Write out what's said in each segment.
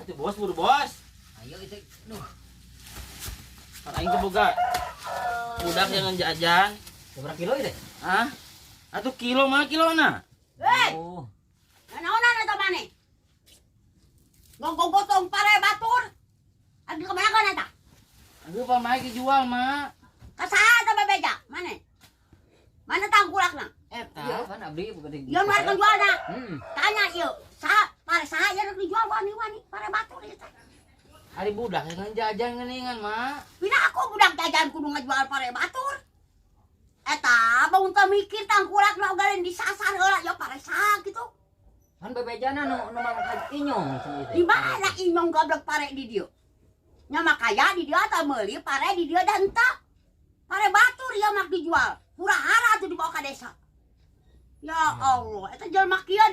Atuh bos, buru bos. Ayo itu. Duh. Aing teh boga budak yang jajan. Berapa kilo itu? Hah? Atuh kilo mah kilona. Hei, Oh. naonan eta maneh? Gotong pare batur. Adi kemana kan eta? Aduh pamae dijual mah. Kasaha eta bebeja? Maneh? Mana tangkulakna? Iya Eta. kan abdi bukan di. Ieu mah kan jualna. Tanya ieu, saha ieu rek dijual wani-wani pare batur ieu teh. Ari budak yang jajan geuningan mah. Pina aku budak jajan kudu ngajual pare batur. Eta bangun teh mikir tangkulakna galen disasar heula ya pare saha kitu. Kan bebejana nu mangkat inyong sendiri. Di mana inyong goblok pare di dieu? Nya makaya di dieu teh meuli pare di dieu dan teu. Pare batur ieu mak dijual. Hura-hara tuh dibawa ke desa. Ya Allah, eta jelema kieu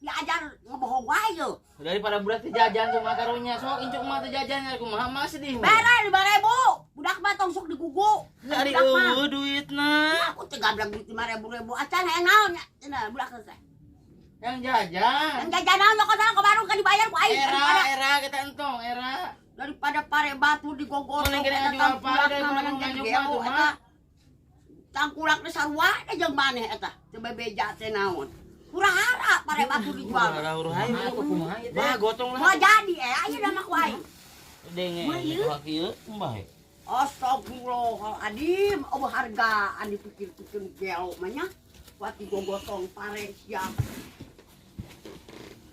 diajar ngebohong wae yeuh. Daripada budak teh jajan tuh mah karunya sok incuk mah teh jajan kumaha mah sedih. Bere 5.000. Budak mah tong sok digugu. Ari Budak mah. duitna. Aku teh gablek duit 5.000 acan he naon nya. Cenah budak teh. Yang jajan. Yang jajanan mah kana kabaru kan dibayar ku aing. Era kita entong era. Daripada pare batu digogotong Mana kira jual pare daripada nganyuk mah tuh mah. Tangkulak teh sarua teh jeung maneh eta. Teu bebeja teh naon. Hura-hara pare batu dijual. Hura-hura Aku kumaha ieu teh? Bah gotong Mau lah. jadi ayo dah mah ku aing. Denge itu hakieu mah. Astagfirullahaladzim, oh harga andi pikir-pikir gelo mah nya. Buat digogotong pare siap.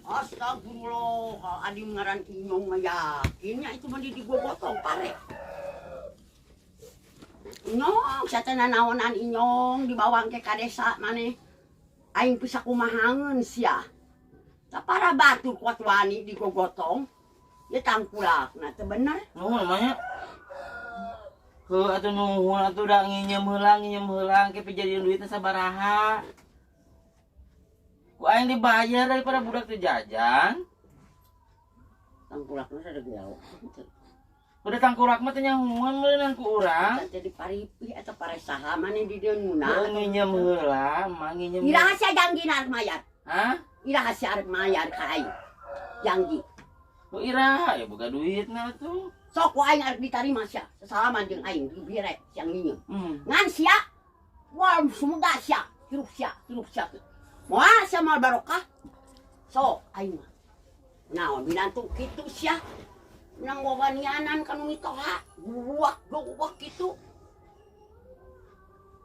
Astagfirullahaladzim ngaran inyong mah yakinnya itu mah digogotong pare. Inyong, satana naonan inyong dibawang ke ka desa maneh. Aing bisa kumahangeun sia. Sapara batu kuat wani digogotong. Ya tangkulakna teh bener. Nuhun namanya. Heuh atuh nuhun atuh da nginjem heula ke pejadian duitna sabaraha. Ku aing dibayar daripada budak teh jajan. Tangkulakna sada gelo. Udah tangkurak mah teh nyahuan meunang ku urang. Jadi paripih eta pare saha maneh di dieu Heuh nuna. nginjem heula, mah nginjem. Ira hasia janggina arep mayar. Hah? Ira hasia arep mayar ka aing. Janji. Ku ira ya boga duitna tuh. Sok ku aing arep ditarima sia. Sesalaman jeung aing di bire siang nginjem. Ngan sia. Wah, semoga sia. Hirup sia. Moal sia moal barokah. Sok aing mah. Naon binantu kitu sia. Nang wawanianan kanu ngitoha. Guwak kitu.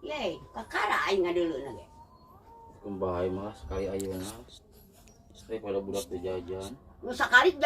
Ye, kakara aing ngadeuleuna ge. Kembali mah sekali ayeuna. Stay pada budak teh jajan. Nu sakali